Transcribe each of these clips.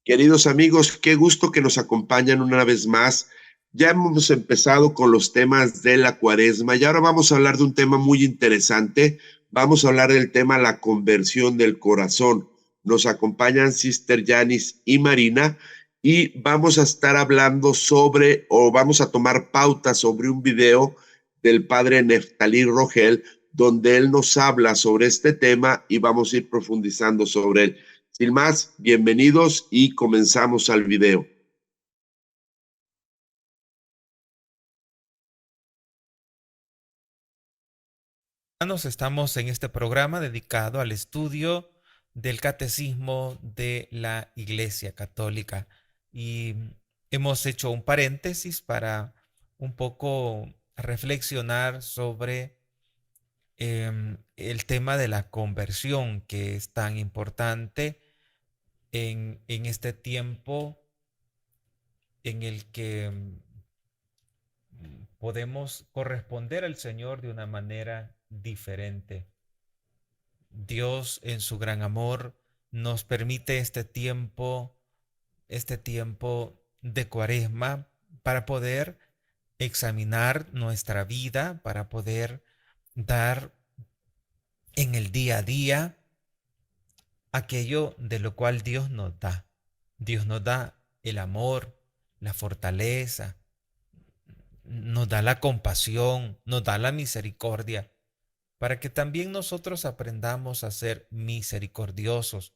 Queridos amigos, qué gusto que nos acompañan una vez más. Ya hemos empezado con los temas de la cuaresma y ahora vamos a hablar de un tema muy interesante. Vamos a hablar del tema la conversión del corazón. Nos acompañan Sister Yanis y Marina y vamos a estar hablando sobre, o vamos a tomar pautas sobre un video del padre Neftalí Rogel, donde él nos habla sobre este tema y vamos a ir profundizando sobre él. Sin más, bienvenidos y comenzamos al video. Estamos en este programa dedicado al estudio del catecismo de la Iglesia Católica y hemos hecho un paréntesis para un poco reflexionar sobre el tema de la conversión, que es tan importante en este tiempo en el que podemos corresponder al Señor de una manera diferente. Dios en su gran amor nos permite este tiempo de Cuaresma para poder examinar nuestra vida, para poder dar en el día a día aquello de lo cual Dios nos da. Dios nos da el amor, la fortaleza, nos da la compasión, nos da la misericordia, para que también nosotros aprendamos a ser misericordiosos,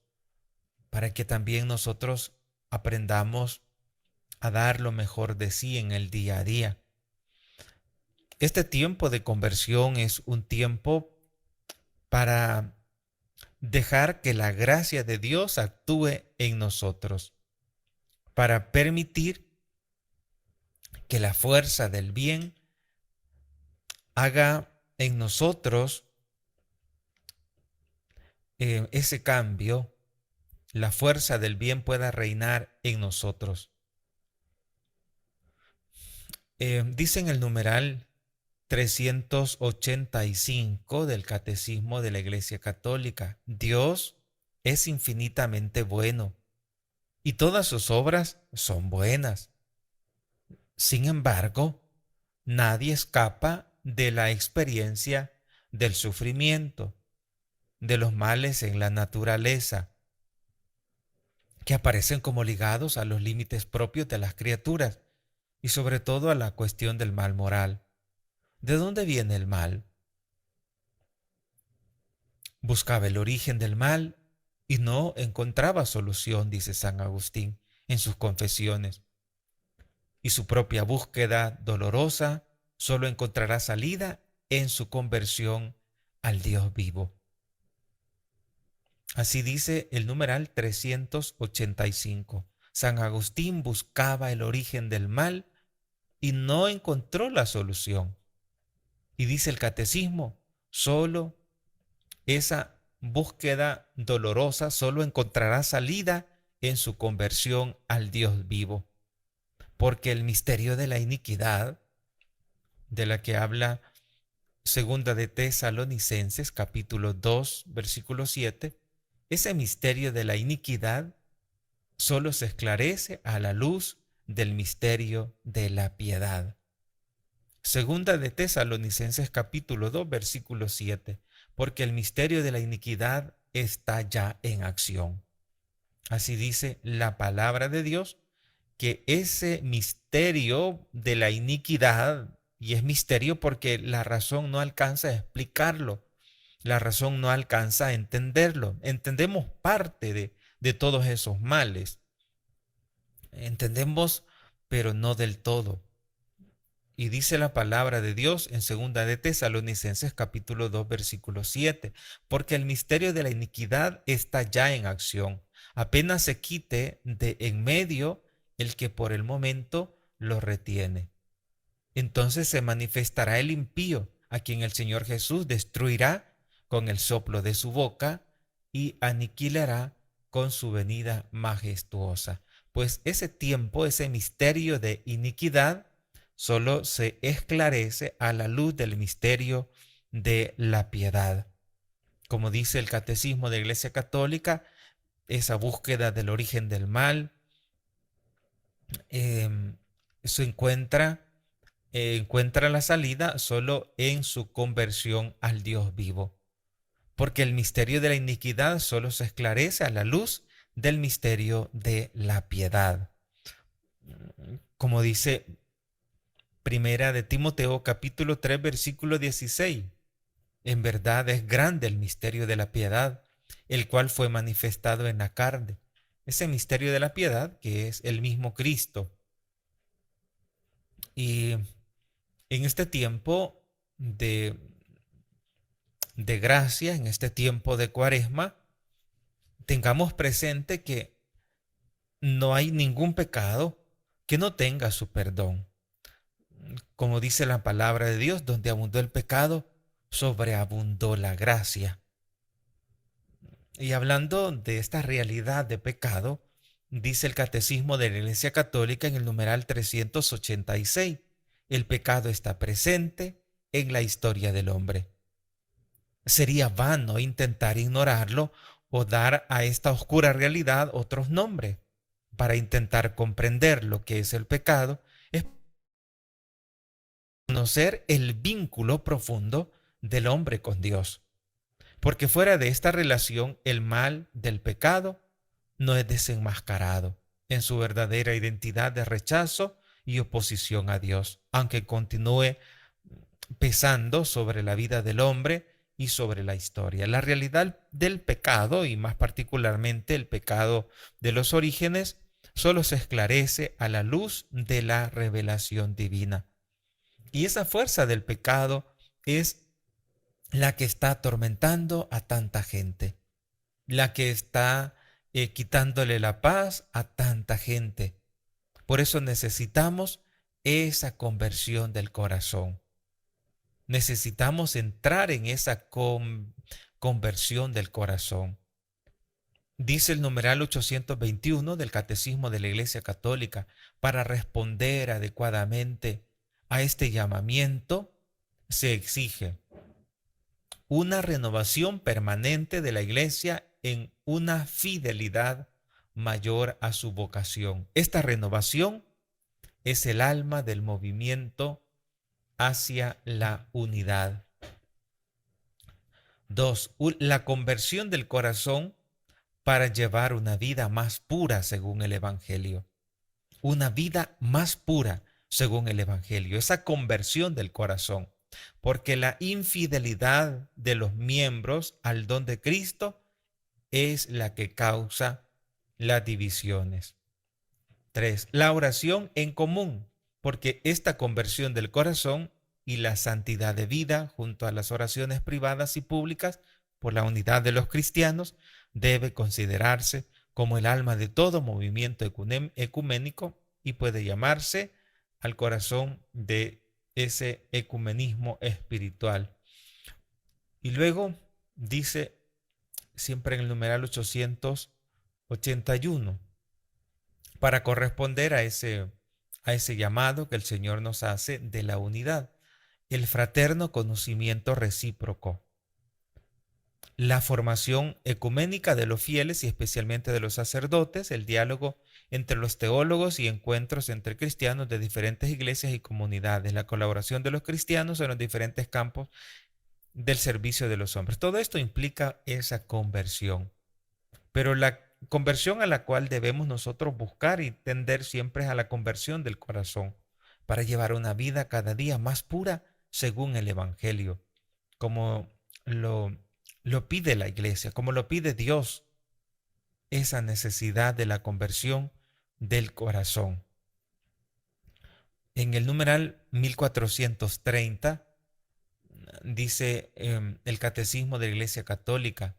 para que también nosotros aprendamos a dar lo mejor de sí en el día a día. Este tiempo de conversión es un tiempo para dejar que la gracia de Dios actúe en nosotros, para permitir que la fuerza del bien haga en nosotros ese cambio, la fuerza del bien pueda reinar en nosotros. Dice en el numeral 385 del Catecismo de la Iglesia Católica: Dios es infinitamente bueno y todas sus obras son buenas. Sin embargo, nadie escapa de la experiencia del sufrimiento, de los males en la naturaleza, que aparecen como ligados a los límites propios de las criaturas y sobre todo a la cuestión del mal moral. ¿De dónde viene el mal? Buscaba el origen del mal y no encontraba solución, dice San Agustín en sus confesiones. Y su propia búsqueda dolorosa solo encontrará salida en su conversión al Dios vivo. Así dice el numeral 385. San Agustín buscaba el origen del mal y no encontró la solución. Y dice el catecismo, solo esa búsqueda dolorosa solo encontrará salida en su conversión al Dios vivo. Porque el misterio de la iniquidad, de la que habla Segunda de Tesalonicenses, capítulo 2, versículo 7, ese misterio de la iniquidad solo se esclarece a la luz del misterio de la piedad. Segunda de Tesalonicenses capítulo 2, versículo 7, porque el misterio de la iniquidad está ya en acción. Así dice la palabra de Dios, que ese misterio de la iniquidad, y es misterio porque la razón no alcanza a explicarlo, la razón no alcanza a entenderlo. Entendemos parte de todos esos males, entendemos, pero no del todo. Y dice la palabra de Dios en segunda de Tesalonicenses capítulo 2 versículo 7, porque el misterio de la iniquidad está ya en acción, apenas se quite de en medio el que por el momento lo retiene. Entonces se manifestará el impío, a quien el Señor Jesús destruirá con el soplo de su boca y aniquilará con su venida majestuosa. Pues ese tiempo, ese misterio de iniquidad, solo se esclarece a la luz del misterio de la piedad. Como dice el Catecismo de la Iglesia Católica, esa búsqueda del origen del mal em, se encuentra la salida solo en su conversión al Dios vivo, porque el misterio de la iniquidad solo se esclarece a la luz del misterio de la piedad. Como dice Primera de Timoteo capítulo 3 versículo 16, en verdad es grande el misterio de la piedad, el cual fue manifestado en la carne. Ese misterio de la piedad que es el mismo Cristo. Y en este tiempo de, de gracia, en este tiempo de Cuaresma, tengamos presente que no hay ningún pecado que no tenga su perdón. Como dice la palabra de Dios, donde abundó el pecado, sobreabundó la gracia. Y hablando de esta realidad de pecado, dice el Catecismo de la Iglesia Católica en el numeral 386, el pecado está presente en la historia del hombre. Sería vano intentar ignorarlo o dar a esta oscura realidad otros nombres. Para intentar comprender lo que es el pecado, es conocer el vínculo profundo del hombre con Dios. Porque fuera de esta relación, el mal del pecado no es desenmascarado en su verdadera identidad de rechazo y oposición a Dios, aunque continúe pesando sobre la vida del hombre y sobre la historia. La realidad del pecado, y más particularmente el pecado de los orígenes, solo se esclarece a la luz de la revelación divina. Y esa fuerza del pecado es la que está atormentando a tanta gente, la que está quitándole la paz a tanta gente. Por eso necesitamos esa conversión del corazón. Necesitamos entrar en esa conversión del corazón. Dice el numeral 821 del Catecismo de la Iglesia Católica, para responder adecuadamente a este llamamiento, se exige una renovación permanente de la Iglesia en una fidelidad mayor a su vocación. Esta renovación es el alma del movimiento hacia la unidad. 2. La conversión del corazón para llevar una vida más pura según el Evangelio. Una vida más pura según el Evangelio. Esa conversión del corazón. Porque la infidelidad de los miembros al don de Cristo es la que causa las divisiones. 3. La oración en común, porque esta conversión del corazón y la santidad de vida, junto a las oraciones privadas y públicas por la unidad de los cristianos, debe considerarse como el alma de todo movimiento ecuménico y puede llamarse al corazón de ese ecumenismo espiritual. Y luego dice siempre en el numeral 881, para corresponder a ese llamado que el Señor nos hace de la unidad, el fraterno conocimiento recíproco, la formación ecuménica de los fieles y especialmente de los sacerdotes, el diálogo entre los teólogos y encuentros entre cristianos de diferentes iglesias y comunidades, la colaboración de los cristianos en los diferentes campos del servicio de los hombres. Todo esto implica esa conversión, pero la conversión a la cual debemos nosotros buscar y tender siempre es a la conversión del corazón, para llevar una vida cada día más pura según el Evangelio, como lo pide la iglesia, como lo pide Dios, esa necesidad de la conversión del corazón. En el numeral 1430 dice el Catecismo de la Iglesia Católica,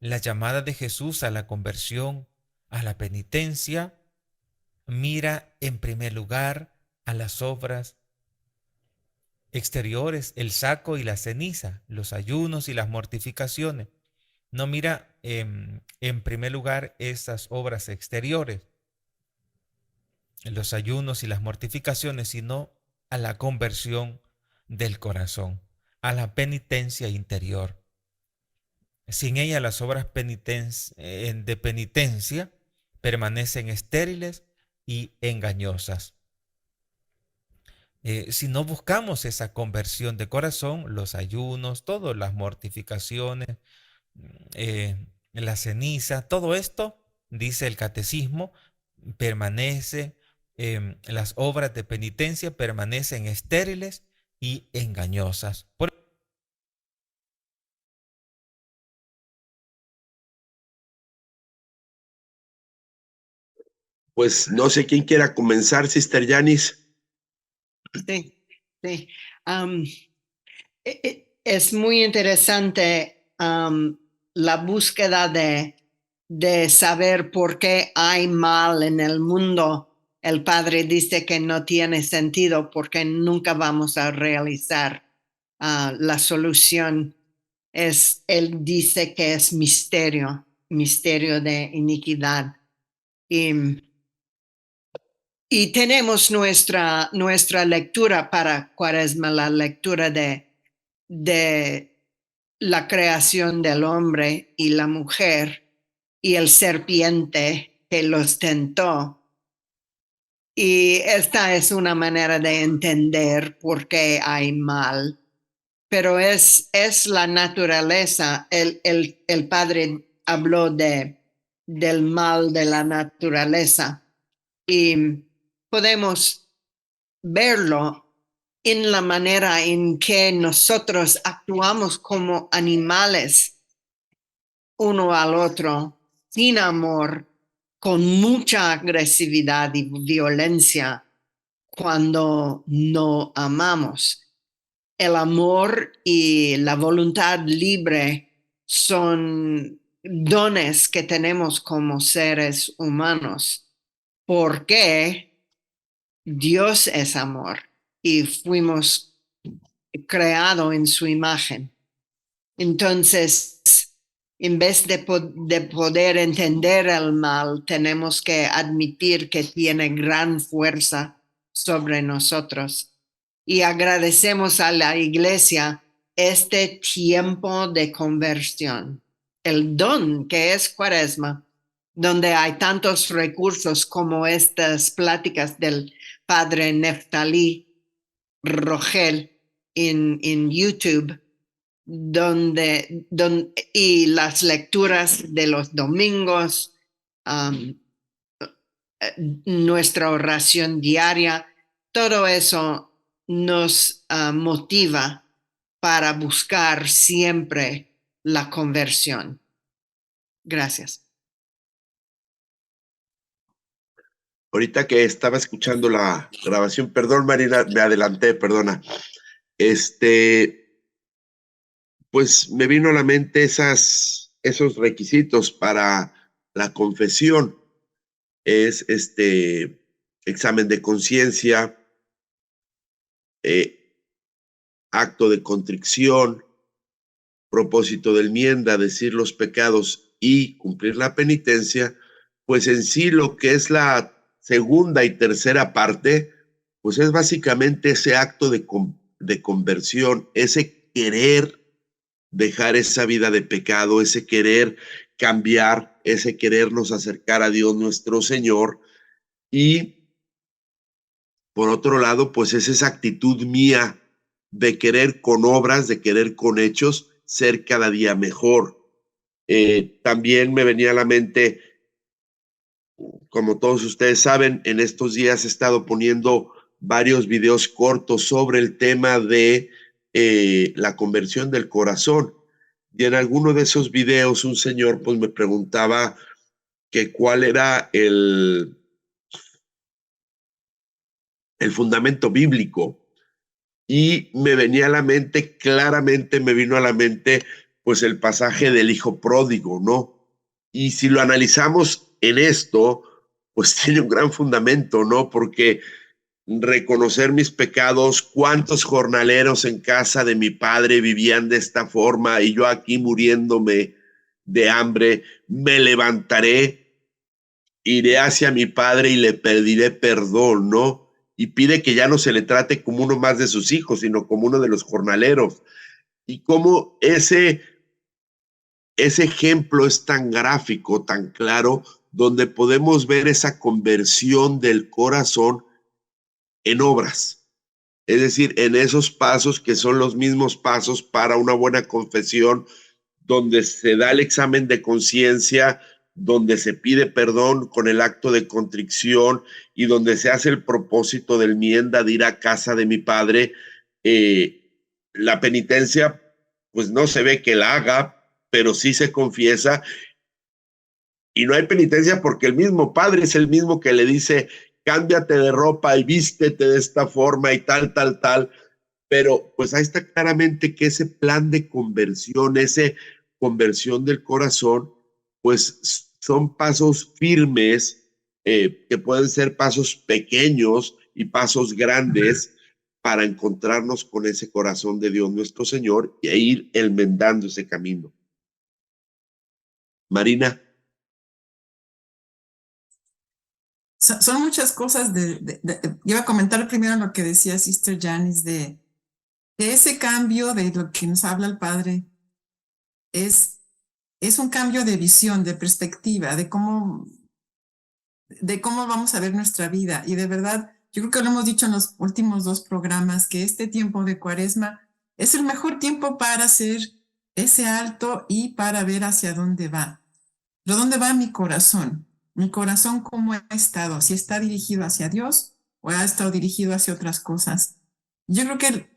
la llamada de Jesús a la conversión, a la penitencia, mira en primer lugar a las obras exteriores, el saco y la ceniza, los ayunos y las mortificaciones. No mira en primer lugar esas obras exteriores, los ayunos y las mortificaciones, sino a la conversión del corazón, a la penitencia interior. Sin ella las obras de penitencia permanecen estériles y engañosas. Si no buscamos esa conversión de corazón, los ayunos, todas las mortificaciones, la ceniza, todo esto, dice el catecismo, permanece, las obras de penitencia permanecen estériles y engañosas. Pues no sé quién quiera comenzar, Sister Yanis. Sí, sí. Es muy interesante la búsqueda de saber por qué hay mal en el mundo. El padre dice que no tiene sentido porque nunca vamos a realizar la solución. Él dice que es misterio de iniquidad. Y tenemos nuestra lectura para Cuaresma, la lectura de la creación del hombre y la mujer y el serpiente que los tentó. Y esta es una manera de entender por qué hay mal, pero es la naturaleza. El padre habló del mal de la naturaleza y podemos verlo en la manera en que nosotros actuamos como animales uno al otro, sin amor, con mucha agresividad y violencia cuando no amamos. El amor y la voluntad libre son dones que tenemos como seres humanos, porque Dios es amor y fuimos creados en su imagen. Entonces, en vez de poder entender el mal, tenemos que admitir que tiene gran fuerza sobre nosotros. Y agradecemos a la Iglesia este tiempo de conversión, el don que es Cuaresma, donde hay tantos recursos como estas pláticas del padre Neftalí Rogel en YouTube, y las lecturas de los domingos, nuestra oración diaria, todo eso nos motiva para buscar siempre la conversión. Gracias. Ahorita que estaba escuchando la grabación, perdón, Marina, me adelanté, perdona. Pues me vino a la mente esos requisitos para la confesión. Es examen de conciencia, acto de contrición, propósito de enmienda, decir los pecados y cumplir la penitencia. Pues en sí lo que es la segunda y tercera parte, pues es básicamente ese acto de conversión, ese querer dejar esa vida de pecado, ese querer cambiar, ese querernos acercar a Dios nuestro Señor. Y por otro lado, pues es esa actitud mía de querer con obras, de querer con hechos, ser cada día mejor. También me venía a la mente, como todos ustedes saben, en estos días he estado poniendo varios videos cortos sobre el tema de la conversión del corazón. Y en alguno de esos videos un señor pues me preguntaba que cuál era el fundamento bíblico. Y me venía a la mente, claramente me vino a la mente pues el pasaje del hijo pródigo, ¿no? Y si lo analizamos en esto, pues tiene un gran fundamento, ¿no? Porque reconocer mis pecados, cuántos jornaleros en casa de mi padre vivían de esta forma y yo aquí muriéndome de hambre, me levantaré, iré hacia mi padre y le pediré perdón, ¿no? Y pide que ya no se le trate como uno más de sus hijos, sino como uno de los jornaleros. Y cómo ese ejemplo es tan gráfico, tan claro donde podemos ver esa conversión del corazón en obras. Es decir, en esos pasos que son los mismos pasos para una buena confesión, donde se da el examen de conciencia, donde se pide perdón con el acto de contrición y donde se hace el propósito del enmienda de ir a casa de mi padre. La penitencia, pues no se ve que la haga, pero sí se confiesa. Y no hay penitencia porque el mismo padre es el mismo que le dice, cámbiate de ropa y vístete de esta forma y tal, tal, tal. Pero pues ahí está claramente que ese plan de conversión, ese conversión del corazón, pues son pasos firmes, que pueden ser pasos pequeños y pasos grandes para encontrarnos con ese corazón de Dios nuestro Señor e ir enmendando ese camino. Marina. Son muchas cosas iba a comentar primero lo que decía Sister Janice de ese cambio de lo que nos habla el Padre es un cambio de visión, de perspectiva, de cómo vamos a ver nuestra vida. Y de verdad, yo creo que lo hemos dicho en los últimos 2 programas, que este tiempo de Cuaresma es el mejor tiempo para hacer ese alto y para ver hacia dónde va. ¿Pero dónde va mi corazón? Mi corazón, ¿cómo ha estado? ¿Si está dirigido hacia Dios o ha estado dirigido hacia otras cosas? Yo creo que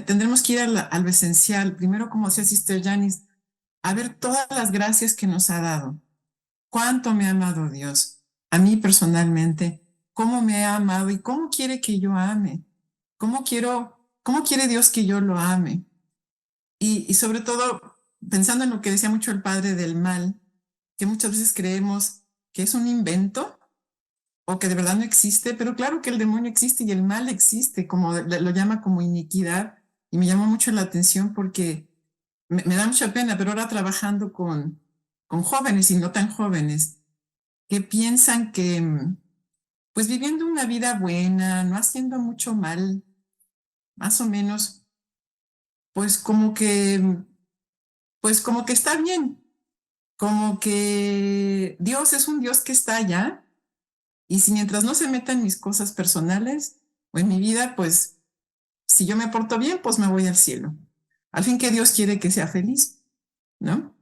tendremos que ir a lo esencial. Primero, como decía Sister Janice, a ver todas las gracias que nos ha dado. ¿Cuánto me ha amado Dios? A mí personalmente, ¿cómo me ha amado y cómo quiere que yo ame? ¿Cómo quiere Dios que yo lo ame? Y sobre todo, pensando en lo que decía mucho el Padre del mal, que muchas veces creemos que es un invento o que de verdad no existe, pero claro que el demonio existe y el mal existe, como lo llama como iniquidad, y me llama mucho la atención porque me da mucha pena, pero ahora trabajando con jóvenes y no tan jóvenes, que piensan que pues viviendo una vida buena, no haciendo mucho mal, más o menos, pues como que está bien, como que Dios es un Dios que está allá, y si mientras no se metan mis cosas personales o en mi vida, pues si yo me porto bien, pues me voy al cielo. Al fin que Dios quiere que sea feliz, ¿no?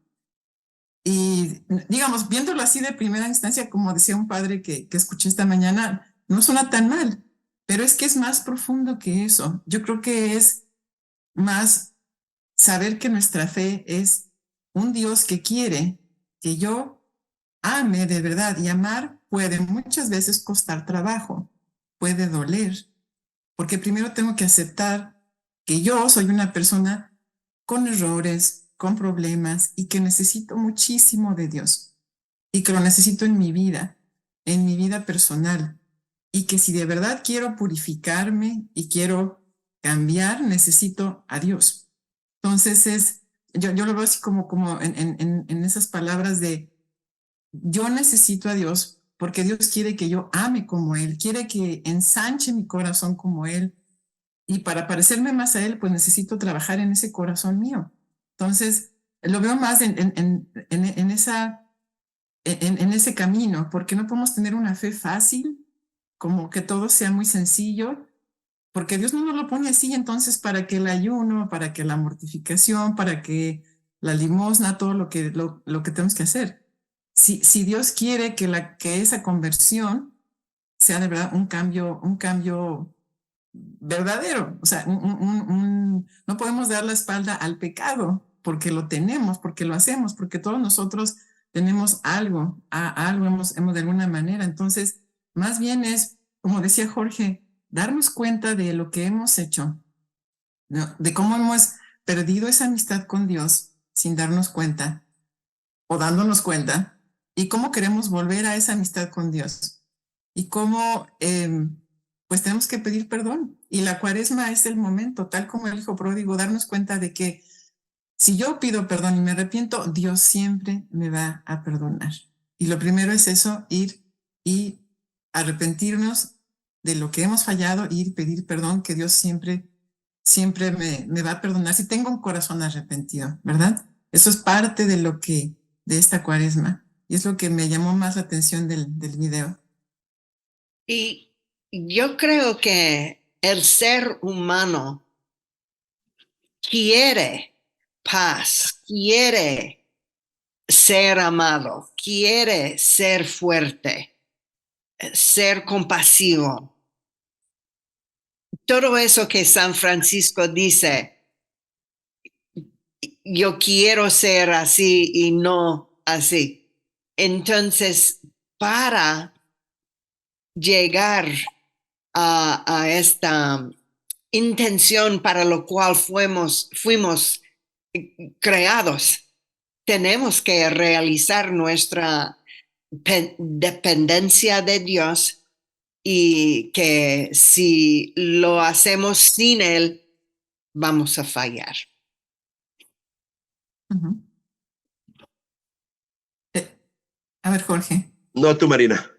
Y digamos, viéndolo así de primera instancia, como decía un padre que escuché esta mañana, no suena tan mal, pero es que es más profundo que eso. Yo creo que es más saber que nuestra fe es un Dios que quiere que yo ame de verdad, y amar puede muchas veces costar trabajo, puede doler, porque primero tengo que aceptar que yo soy una persona con errores, con problemas y que necesito muchísimo de Dios y que lo necesito en mi vida personal, y que si de verdad quiero purificarme y quiero cambiar, necesito a Dios. Entonces yo lo veo así como en esas palabras de yo necesito a Dios porque Dios quiere que yo ame como Él, quiere que ensanche mi corazón como Él, y para parecerme más a Él, pues necesito trabajar en ese corazón mío. Entonces, lo veo más en ese camino, porque no podemos tener una fe fácil, como que todo sea muy sencillo, porque Dios no nos lo pone así. Entonces, para que el ayuno, para que la mortificación, para que la limosna, todo lo que tenemos que hacer. Si Dios quiere que esa conversión sea de verdad un cambio verdadero, o sea, no podemos dar la espalda al pecado porque lo tenemos, porque lo hacemos, porque todos nosotros tenemos algo hemos de alguna manera. Entonces, más bien es, como decía Jorge, darnos cuenta de lo que hemos hecho, ¿no? De cómo hemos perdido esa amistad con Dios sin darnos cuenta o dándonos cuenta, y cómo queremos volver a esa amistad con Dios, y cómo pues tenemos que pedir perdón. Y la Cuaresma es el momento, tal como el hijo pródigo, darnos cuenta de que si yo pido perdón y me arrepiento, Dios siempre me va a perdonar. Y lo primero es eso, ir y arrepentirnos de lo que hemos fallado, ir pedir perdón, que Dios siempre me va a perdonar si tengo un corazón arrepentido, ¿verdad? Eso es parte de esta Cuaresma. Y es lo que me llamó más la atención del video. Y yo creo que el ser humano quiere paz, quiere ser amado, quiere ser fuerte, ser compasivo. Todo eso que San Francisco dice, yo quiero ser así y no así. Entonces, para llegar a esta intención para lo cual fuimos creados, tenemos que realizar nuestra dependencia de Dios y que si lo hacemos sin Él, vamos a fallar. Uh-huh. A ver, Jorge. No, tú, Marina.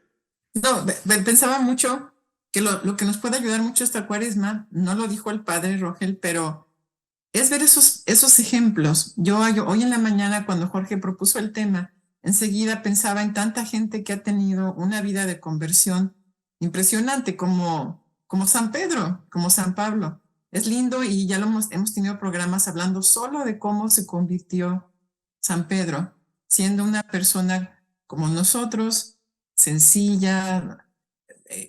No, pensaba mucho que lo que nos puede ayudar mucho esta cuaresma, no lo dijo el padre Rogel, pero es ver esos ejemplos. Yo hoy en la mañana, cuando Jorge propuso el tema, enseguida pensaba en tanta gente que ha tenido una vida de conversión impresionante, como San Pedro, como San Pablo. Es lindo y ya hemos tenido programas hablando solo de cómo se convirtió San Pedro, siendo una persona como nosotros, sencilla,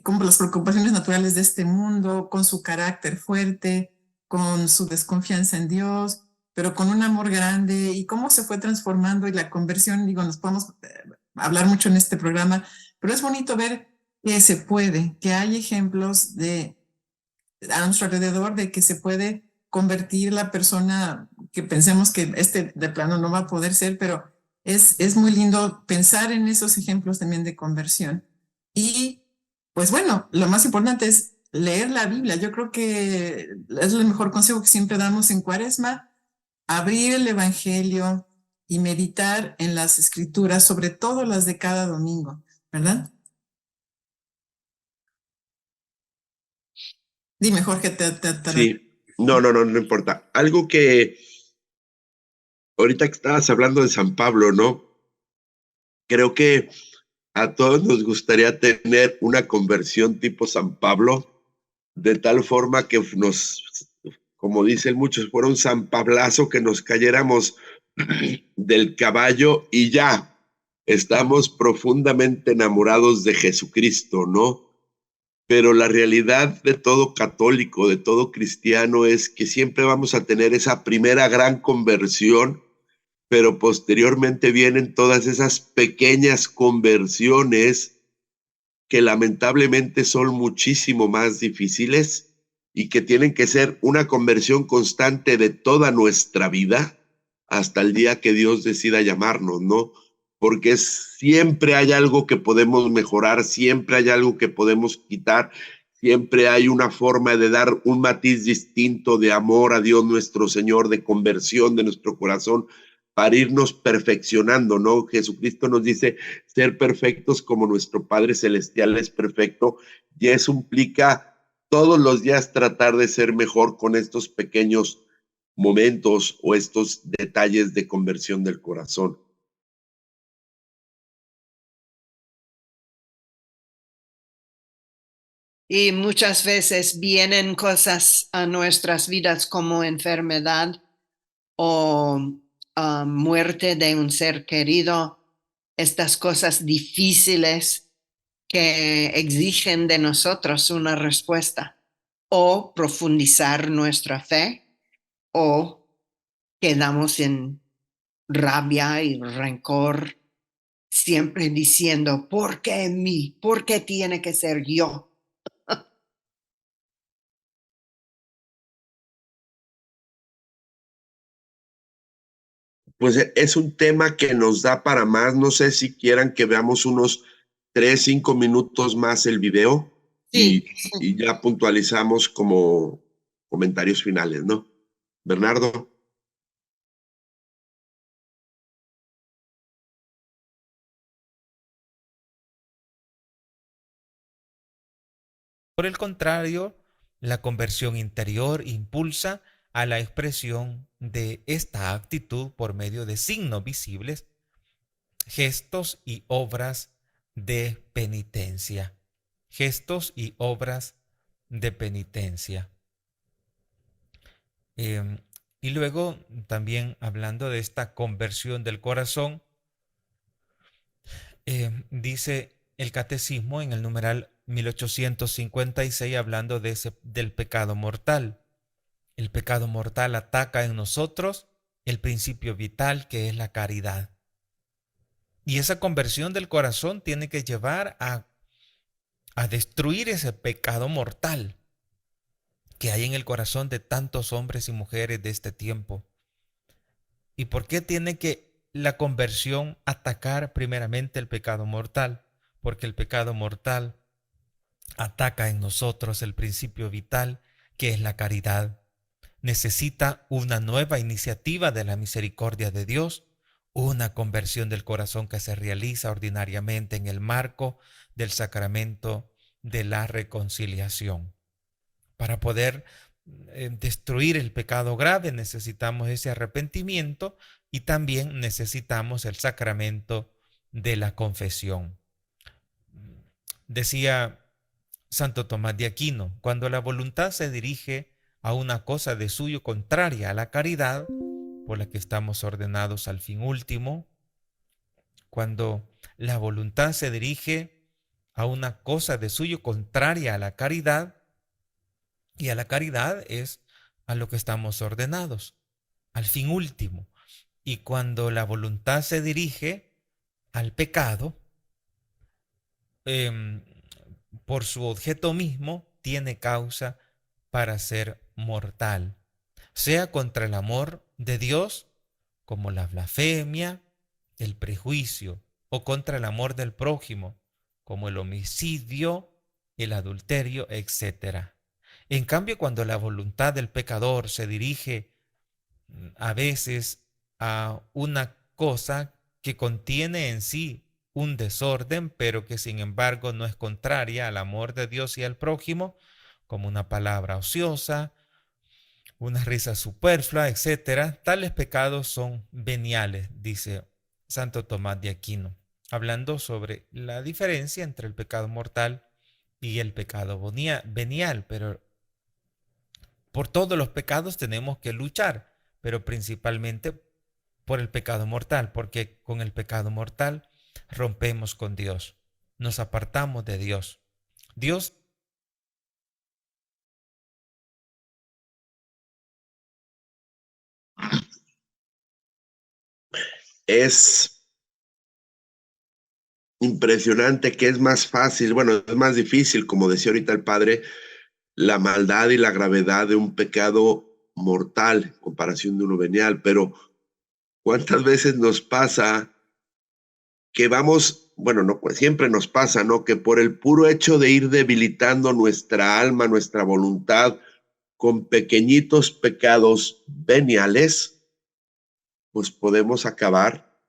con las preocupaciones naturales de este mundo, con su carácter fuerte, con su desconfianza en Dios, pero con un amor grande, y cómo se fue transformando. Y la conversión, digo, nos podemos hablar mucho en este programa, pero es bonito ver que se puede, que hay ejemplos a nuestro alrededor de que se puede convertir la persona que pensemos que de plano no va a poder ser, pero es muy lindo pensar en esos ejemplos también de conversión. Y pues bueno, lo más importante es leer la Biblia. Yo creo que es el mejor consejo que siempre damos en Cuaresma: abrir el Evangelio y meditar en las Escrituras, sobre todo las de cada domingo, ¿verdad? Dime, Jorge, Sí, no importa. Algo que ahorita que estabas hablando de San Pablo, ¿no? Creo que a todos nos gustaría tener una conversión tipo San Pablo, de tal forma que como dicen muchos, fuera un San Pablazo, que nos cayéramos del caballo y ya estamos profundamente enamorados de Jesucristo, ¿no? Pero la realidad de todo católico, de todo cristiano, es que siempre vamos a tener esa primera gran conversión, pero posteriormente vienen todas esas pequeñas conversiones que lamentablemente son muchísimo más difíciles y que tienen que ser una conversión constante de toda nuestra vida hasta el día que Dios decida llamarnos, ¿no? Porque siempre hay algo que podemos mejorar, siempre hay algo que podemos quitar, siempre hay una forma de dar un matiz distinto de amor a Dios nuestro Señor, de conversión de nuestro corazón, para irnos perfeccionando, ¿no? Jesucristo nos dice ser perfectos como nuestro Padre Celestial es perfecto, y eso implica todos los días tratar de ser mejor con estos pequeños momentos o estos detalles de conversión del corazón. Y muchas veces vienen cosas a nuestras vidas como enfermedad o muerte de un ser querido, estas cosas difíciles que exigen de nosotros una respuesta, o profundizar nuestra fe, o quedamos en rabia y rencor, siempre diciendo, ¿por qué mí? ¿Por qué tiene que ser yo? Pues es un tema que nos da para más. No sé si quieran que veamos unos 3, 5 minutos más el video Sí. y ya puntualizamos como comentarios finales, ¿no? Bernardo. Por el contrario, la conversión interior impulsa a la expresión de esta actitud por medio de signos visibles gestos y obras de penitencia. Gestos y obras de penitencia. Y luego también hablando de esta conversión del corazón, dice el catecismo en el numeral 1856 hablando del pecado mortal. El pecado mortal ataca en nosotros el principio vital que es la caridad. Y esa conversión del corazón tiene que llevar a destruir ese pecado mortal que hay en el corazón de tantos hombres y mujeres de este tiempo. ¿Y por qué tiene que la conversión atacar primeramente el pecado mortal? Porque el pecado mortal ataca en nosotros el principio vital que es la caridad. Necesita una nueva iniciativa de la misericordia de Dios, una conversión del corazón que se realiza ordinariamente en el marco del sacramento de la reconciliación. Para poder destruir el pecado grave necesitamos ese arrepentimiento y también necesitamos el sacramento de la confesión. Decía Santo Tomás de Aquino, cuando la voluntad se dirige a una cosa de suyo contraria a la caridad, por la que estamos ordenados al fin último, cuando la voluntad se dirige a una cosa de suyo contraria a la caridad, y a la caridad es a lo que estamos ordenados, al fin último. Y cuando la voluntad se dirige al pecado, por su objeto mismo, tiene causa para ser mortal, sea contra el amor de Dios, como la blasfemia, el prejuicio, o contra el amor del prójimo, como el homicidio, el adulterio, etc. En cambio, cuando la voluntad del pecador se dirige a veces a una cosa que contiene en sí un desorden, pero que sin embargo no es contraria al amor de Dios y al prójimo, como una palabra ociosa, una risa superflua, etc. Tales pecados son veniales, dice Santo Tomás de Aquino, hablando sobre la diferencia entre el pecado mortal y el pecado venial, pero por todos los pecados tenemos que luchar, pero principalmente por el pecado mortal, porque con el pecado mortal rompemos con Dios, nos apartamos de Dios. Dios es impresionante que es más fácil, bueno, es más difícil, como decía ahorita el padre, la maldad y la gravedad de un pecado mortal en comparación de uno venial, pero ¿cuántas veces nos pasa que vamos, bueno, no, pues siempre nos pasa, ¿no? Que por el puro hecho de ir debilitando nuestra alma, nuestra voluntad, con pequeñitos pecados veniales, pues podemos acabar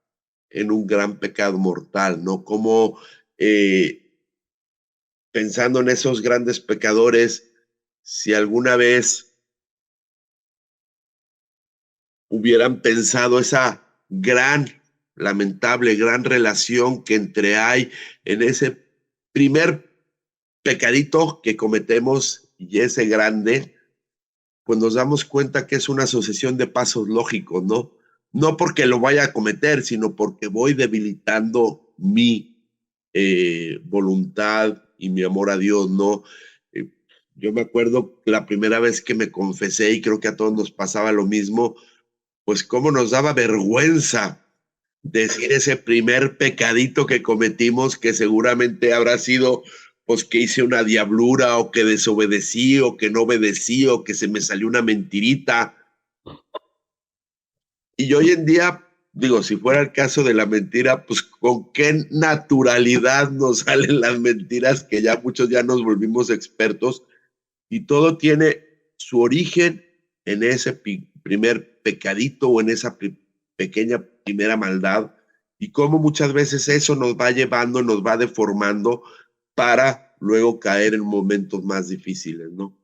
en un gran pecado mortal, ¿no? Como pensando en esos grandes pecadores, si alguna vez hubieran pensado esa gran, lamentable, gran relación que hay en ese primer pecadito que cometemos y ese grande, pues nos damos cuenta que es una sucesión de pasos lógicos, ¿no? No porque lo vaya a cometer, sino porque voy debilitando mi voluntad y mi amor a Dios, ¿no? Eh, yo me acuerdo la primera vez que me confesé, y creo que a todos nos pasaba lo mismo, pues cómo nos daba vergüenza decir ese primer pecadito que cometimos, que seguramente habrá sido pues que hice una diablura o que desobedecí o que no obedecí o que se me salió una mentirita. Y hoy en día, digo, si fuera el caso de la mentira, pues con qué naturalidad nos salen las mentiras, que ya muchos ya nos volvimos expertos, y todo tiene su origen en ese primer pecadito o en esa pequeña primera maldad, y cómo muchas veces eso nos va llevando, nos va deformando para luego caer en momentos más difíciles, ¿no?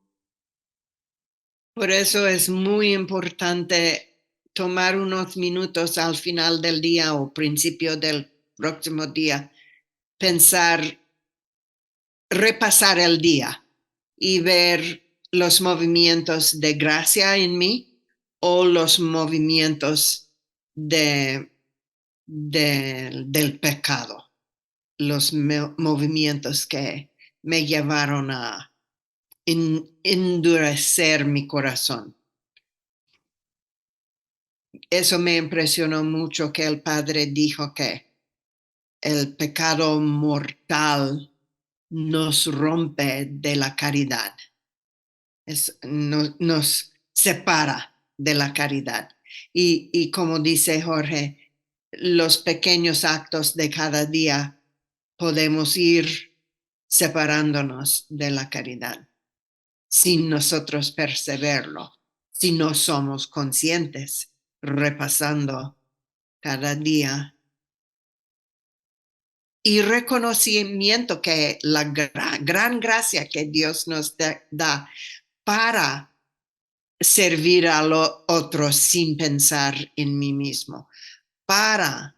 Por eso es muy importante tomar unos minutos al final del día o principio del próximo día, pensar, repasar el día y ver los movimientos de gracia en mí o los movimientos del pecado, los movimientos que me llevaron a endurecer mi corazón. Eso me impresionó mucho, que el Padre dijo que el pecado mortal nos rompe de la caridad, nos separa de la caridad. Y como dice Jorge, los pequeños actos de cada día podemos ir separándonos de la caridad sin nosotros perseverarlo, si no somos conscientes, repasando cada día. Y reconocimiento que la gran gracia que Dios nos da para servir a los otros sin pensar en mí mismo, para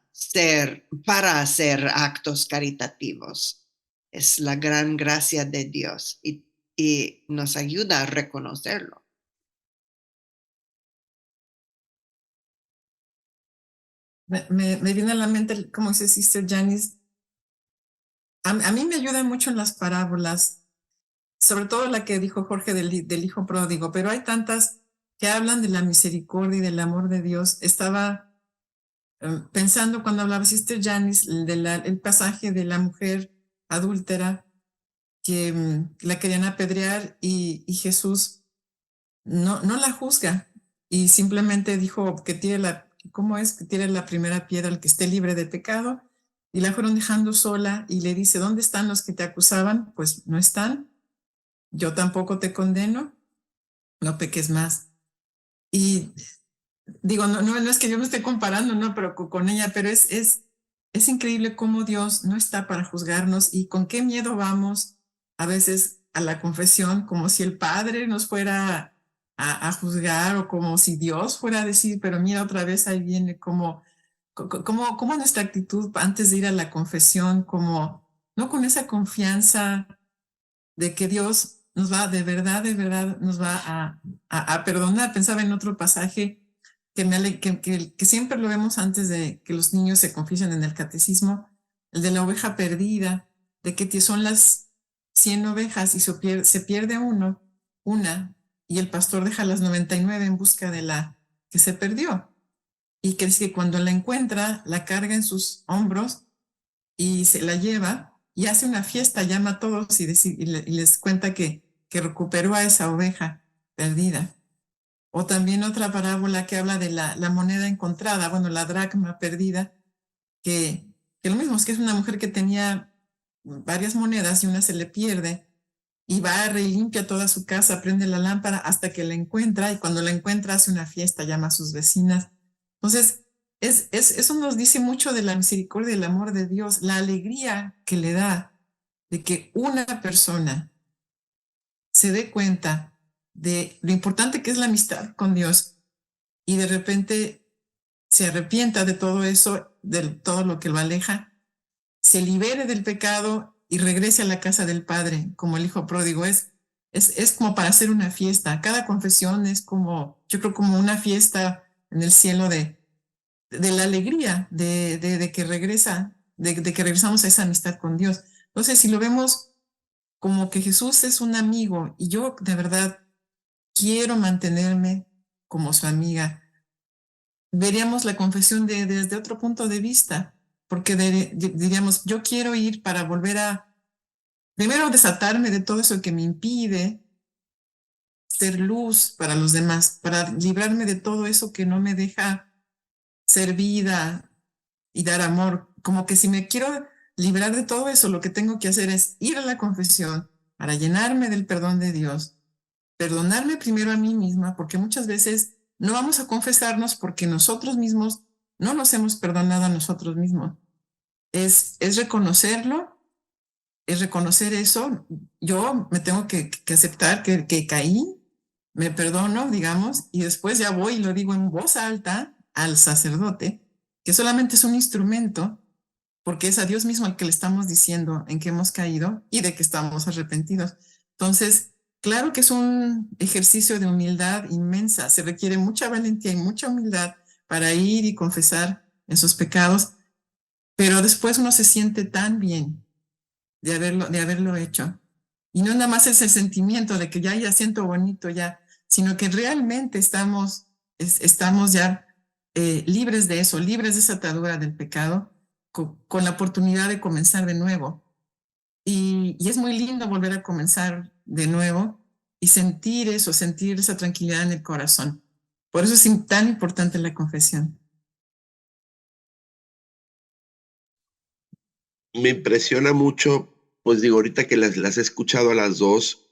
hacer actos caritativos. Es la gran gracia de Dios y nos ayuda a reconocerlo. Me viene a la mente, como dice Sister Janice, a mí me ayuda mucho en las parábolas, sobre todo la que dijo Jorge del hijo pródigo, pero hay tantas que hablan de la misericordia y del amor de Dios. Estaba pensando cuando hablaba Sister Janice el pasaje de la mujer adúltera que la querían apedrear y Jesús no la juzga y simplemente dijo que tire que tire la primera piedra al que esté libre de pecado, y la fueron dejando sola y le dice, ¿dónde están los que te acusaban? Pues no están, yo tampoco te condeno, no peques más. Y digo, no es que yo me esté comparando, no, pero con ella, pero es increíble cómo Dios no está para juzgarnos y con qué miedo vamos a veces a la confesión, como si el Padre nos fuera a juzgar o como si Dios fuera a decir, pero mira, otra vez ahí viene como nuestra actitud antes de ir a la confesión, como no con esa confianza de que Dios nos va de verdad, nos va a perdonar. Pensaba en otro pasaje que siempre lo vemos antes de que los niños se confiesen en el catecismo, el de la oveja perdida, de que son las 100 ovejas y se pierde una, y el pastor deja las 99 en busca de la que se perdió. Y que dice que cuando la encuentra, la carga en sus hombros y se la lleva y hace una fiesta, llama a todos y les cuenta que recuperó a esa oveja perdida. O también otra parábola que habla de la moneda encontrada, bueno, la dracma perdida, que lo mismo es que es una mujer que tenía varias monedas y una se le pierde y barre y limpia toda su casa, prende la lámpara hasta que la encuentra, y cuando la encuentra hace una fiesta, llama a sus vecinas. Entonces, eso nos dice mucho de la misericordia y el amor de Dios, la alegría que le da de que una persona se dé cuenta de lo importante que es la amistad con Dios y de repente se arrepienta de todo eso, de todo lo que lo aleja, se libere del pecado y regrese a la casa del Padre, como el hijo pródigo. Es como para hacer una fiesta. Cada confesión es como, yo creo, como una fiesta en el cielo de la alegría de que que regresamos a esa amistad con Dios. Entonces, si lo vemos como que Jesús es un amigo y yo de verdad quiero mantenerme como su amiga, veríamos la confesión desde otro punto de vista, porque diríamos, yo quiero ir para volver primero desatarme de todo eso que me impide ser luz para los demás, para librarme de todo eso que no me deja ser vida y dar amor. Como que si me quiero librar de todo eso, lo que tengo que hacer es ir a la confesión para llenarme del perdón de Dios, perdonarme primero a mí misma, porque muchas veces no vamos a confesarnos porque nosotros mismos no nos hemos perdonado a nosotros mismos. Es reconocerlo, es reconocer eso. Yo me tengo que aceptar que caí, me perdono, digamos, y después ya voy y lo digo en voz alta al sacerdote, que solamente es un instrumento porque es a Dios mismo al que le estamos diciendo en que hemos caído y de que estamos arrepentidos. Entonces, claro que es un ejercicio de humildad inmensa, se requiere mucha valentía y mucha humildad para ir y confesar esos pecados, pero después uno se siente tan bien de haberlo hecho. Y no nada más es el sentimiento de que ya siento bonito ya, sino que realmente estamos ya libres de eso, libres de esa atadura del pecado, con la oportunidad de comenzar de nuevo. Y es muy lindo volver a comenzar de nuevo y sentir eso, sentir esa tranquilidad en el corazón. Por eso es tan importante la confesión. Me impresiona mucho, pues digo, ahorita que las he escuchado a las dos,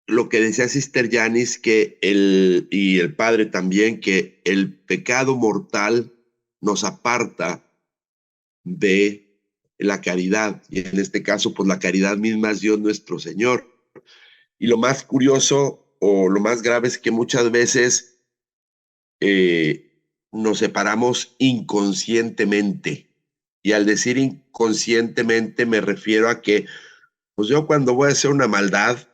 lo que decía Sister Yanis, y el padre también, que el pecado mortal nos aparta de la caridad, y en este caso, pues la caridad misma es Dios nuestro Señor. Y lo más curioso o lo más grave es que muchas veces nos separamos inconscientemente. Y al decir inconscientemente me refiero a que, pues yo cuando voy a hacer una maldad,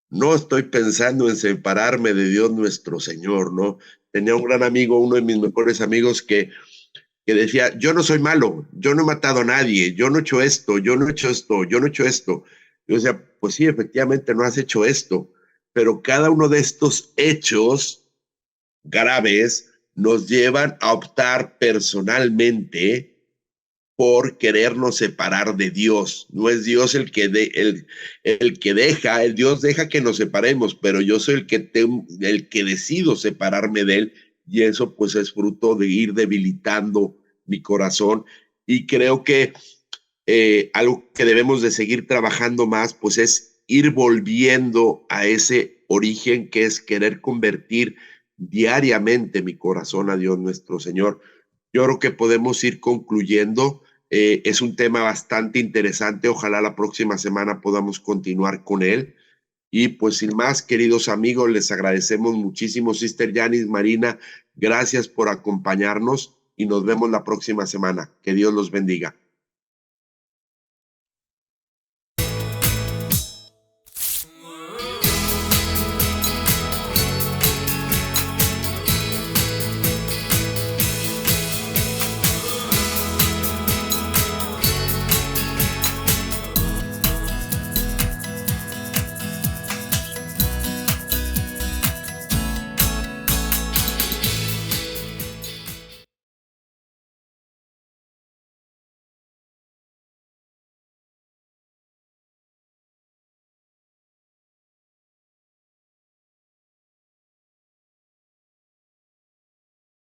no estoy pensando en separarme de Dios nuestro Señor, ¿no? Tenía un gran amigo, uno de mis mejores amigos, que decía, yo no soy malo, yo no he matado a nadie, yo no he hecho esto, yo no he hecho esto, yo no he hecho esto. Yo decía, pues sí, efectivamente no has hecho esto, pero cada uno de estos hechos graves nos llevan a optar personalmente por querernos separar de Dios. No es Dios el que deja, el Dios deja que nos separemos, pero yo soy el que decido separarme de él, y eso pues es fruto de ir debilitando mi corazón. Y creo que algo que debemos de seguir trabajando más pues es ir volviendo a ese origen, que es querer convertir diariamente mi corazón a Dios nuestro Señor. Yo creo que podemos ir concluyendo. Es un tema bastante interesante. Ojalá la próxima semana podamos continuar con él. Y pues sin más, queridos amigos, les agradecemos muchísimo. Sister Yanis, Marina, gracias por acompañarnos y nos vemos la próxima semana. Que Dios los bendiga.